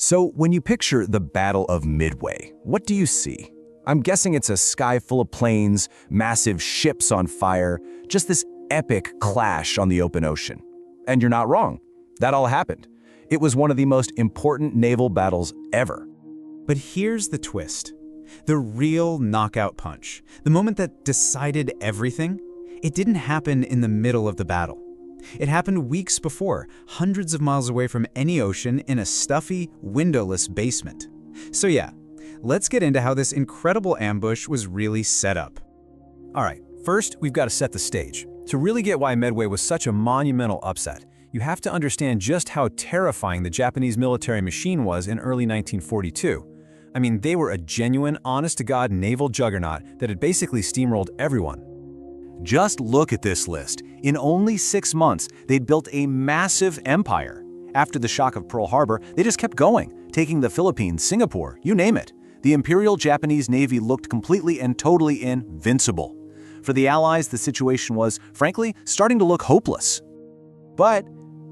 So when you picture the Battle of Midway, what do you see? I'm guessing it's a sky full of planes, massive ships on fire, just this epic clash on the open ocean. And you're not wrong. That all happened. It was one of the most important naval battles ever. But here's the twist. The real knockout punch, the moment that decided everything, it didn't happen in the middle of the battle. It happened weeks before, hundreds of miles away from any ocean in a stuffy, windowless basement. So yeah, let's get into how this incredible ambush was really set up. All right, first we've got to set the stage. To really get why Midway was such a monumental upset, you have to understand just how terrifying the Japanese military machine was in early 1942. I mean, they were a genuine, honest-to-God naval juggernaut that had basically steamrolled everyone. Just look at this list. In only 6 months, they'd built a massive empire. After the shock of Pearl Harbor, they just kept going, taking the Philippines, Singapore, you name it. The Imperial Japanese Navy looked completely and totally invincible. For the Allies, the situation was, frankly, starting to look hopeless. But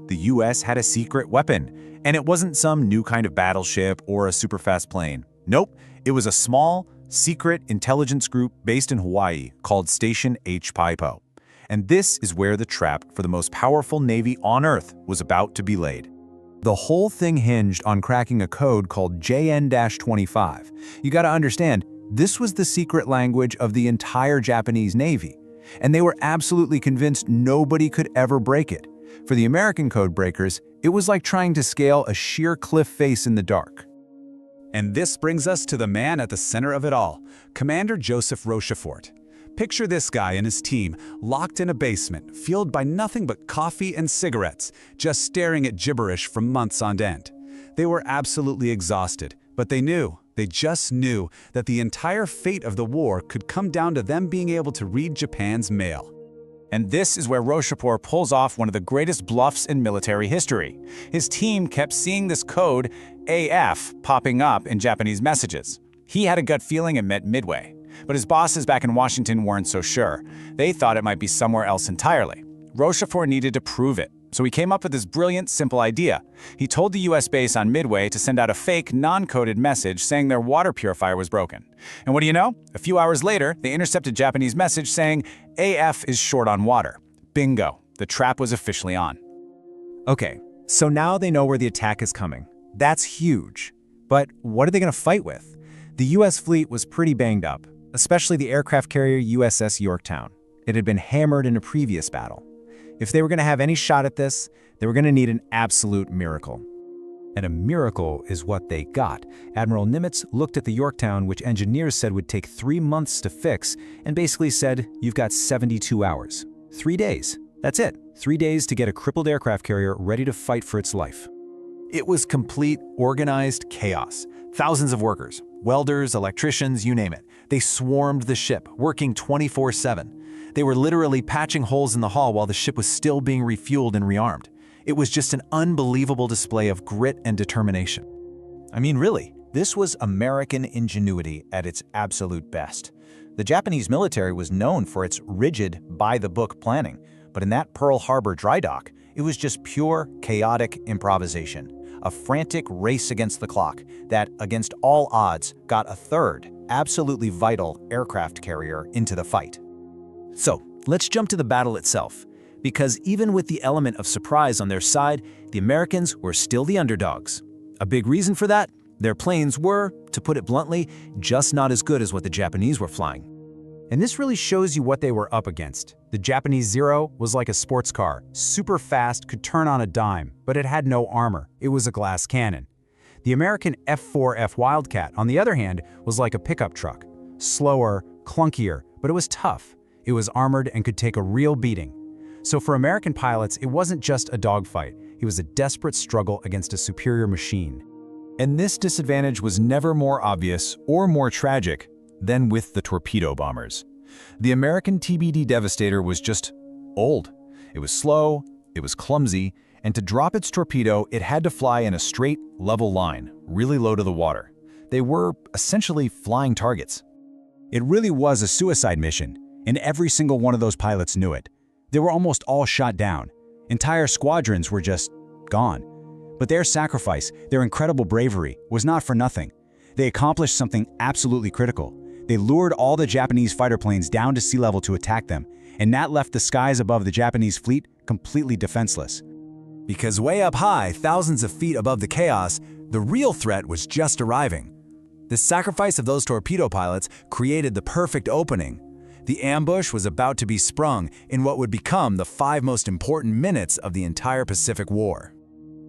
the US had a secret weapon, and it wasn't some new kind of battleship or a super-fast plane. Nope, it was a small, secret intelligence group based in Hawaii called Station H Paipo. And this is where the trap for the most powerful navy on Earth was about to be laid. The whole thing hinged on cracking a code called JN-25. You gotta understand, this was the secret language of the entire Japanese Navy, and they were absolutely convinced nobody could ever break it. For the American codebreakers, it was like trying to scale a sheer cliff face in the dark. And this brings us to the man at the center of it all, Commander Joseph Rochefort. Picture this guy and his team locked in a basement, fueled by nothing but coffee and cigarettes, just staring at gibberish for months on end. They were absolutely exhausted, but they just knew that the entire fate of the war could come down to them being able to read Japan's mail. And this is where Rochefort pulls off one of the greatest bluffs in military history. His team kept seeing this code, AF, popping up in Japanese messages. He had a gut feeling it meant Midway, but his bosses back in Washington weren't so sure. They thought it might be somewhere else entirely. Rochefort needed to prove it, so he came up with this brilliant, simple idea. He told the US base on Midway to send out a fake, non-coded message saying their water purifier was broken. And what do you know? A few hours later, they intercepted a Japanese message saying, AF is short on water. Bingo, the trap was officially on. Okay, so now they know where the attack is coming. That's huge. But what are they going to fight with? The US fleet was pretty banged up, especially the aircraft carrier USS Yorktown. It had been hammered in a previous battle. If they were going to have any shot at this, they were going to need an absolute miracle. And a miracle is what they got. Admiral Nimitz looked at the Yorktown, which engineers said would take 3 months to fix, and basically said, you've got 72 hours. 3 days. That's it. 3 days to get a crippled aircraft carrier ready to fight for its life. It was complete, organized chaos. Thousands of workers, welders, electricians, you name it. They swarmed the ship, working 24/7. They were literally patching holes in the hull while the ship was still being refueled and rearmed. It was just an unbelievable display of grit and determination. I mean, really, this was American ingenuity at its absolute best. The Japanese military was known for its rigid, by-the-book planning, but in that Pearl Harbor dry dock, it was just pure, chaotic improvisation. A frantic race against the clock that, against all odds, got a third, absolutely vital aircraft carrier into the fight. So, let's jump to the battle itself. Because even with the element of surprise on their side, the Americans were still the underdogs. A big reason for that? Their planes were, to put it bluntly, just not as good as what the Japanese were flying. And this really shows you what they were up against. The Japanese Zero was like a sports car, super fast, could turn on a dime, but it had no armor. It was a glass cannon. The American F-4F Wildcat, on the other hand, was like a pickup truck. Slower, clunkier, but it was tough. It was armored and could take a real beating. So for American pilots, it wasn't just a dogfight. It was a desperate struggle against a superior machine. And this disadvantage was never more obvious or more tragic than with the torpedo bombers. The American TBD Devastator was just old. It was slow, it was clumsy, and to drop its torpedo, it had to fly in a straight, level line, really low to the water. They were essentially flying targets. It really was a suicide mission, and every single one of those pilots knew it. They were almost all shot down. Entire squadrons were just gone. But their sacrifice, their incredible bravery, was not for nothing. They accomplished something absolutely critical. They lured all the Japanese fighter planes down to sea level to attack them, and that left the skies above the Japanese fleet completely defenseless. Because way up high, thousands of feet above the chaos, the real threat was just arriving. The sacrifice of those torpedo pilots created the perfect opening. The ambush was about to be sprung in what would become the 5 most important minutes of the entire Pacific War.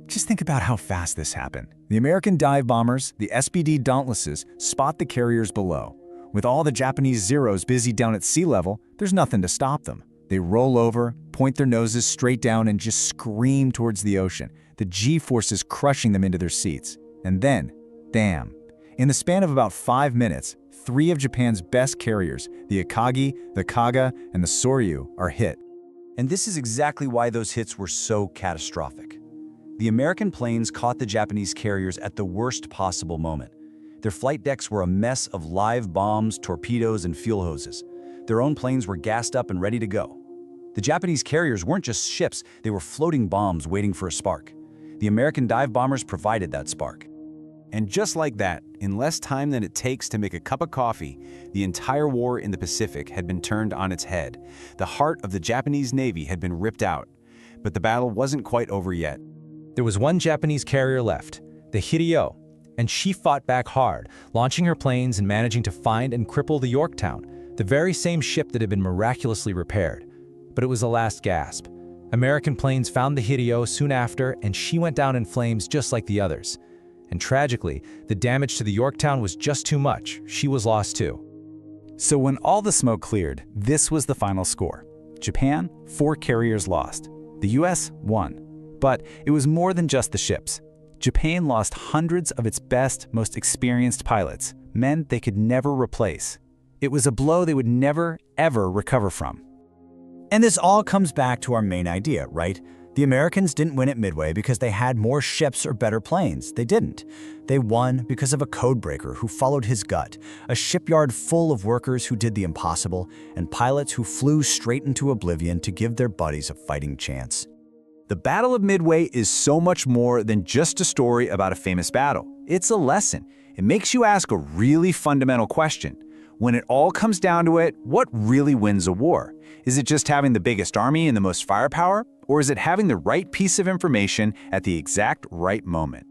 Just think about how fast this happened. The American dive bombers, the SBD Dauntlesses, spot the carriers below. With all the Japanese Zeros busy down at sea level, there's nothing to stop them. They roll over, point their noses straight down, and just scream towards the ocean, the G-forces crushing them into their seats. And then, damn. In the span of about 5 minutes, 3 of Japan's best carriers, the Akagi, the Kaga, and the Soryu, are hit. And this is exactly why those hits were so catastrophic. The American planes caught the Japanese carriers at the worst possible moment. Their flight decks were a mess of live bombs, torpedoes, and fuel hoses. Their own planes were gassed up and ready to go. The Japanese carriers weren't just ships, they were floating bombs waiting for a spark. The American dive bombers provided that spark. And just like that, in less time than it takes to make a cup of coffee, the entire war in the Pacific had been turned on its head. The heart of the Japanese Navy had been ripped out. But the battle wasn't quite over yet. There was one Japanese carrier left, the Hiryo, and she fought back hard, launching her planes and managing to find and cripple the Yorktown, the very same ship that had been miraculously repaired. But it was the last gasp. American planes found the Hiryo soon after, and she went down in flames just like the others. And tragically, the damage to the Yorktown was just too much. She was lost too. So when all the smoke cleared, this was the final score. Japan, 4 carriers lost. The US, 1. But it was more than just the ships. Japan lost hundreds of its best, most experienced pilots, men they could never replace. It was a blow they would never, ever recover from. And this all comes back to our main idea, right? The Americans didn't win at Midway because they had more ships or better planes. They didn't. They won because of a codebreaker who followed his gut, a shipyard full of workers who did the impossible, and pilots who flew straight into oblivion to give their buddies a fighting chance. The Battle of Midway is so much more than just a story about a famous battle. It's a lesson. It makes you ask a really fundamental question. When it all comes down to it, what really wins a war? Is it just having the biggest army and the most firepower? Or is it having the right piece of information at the exact right moment?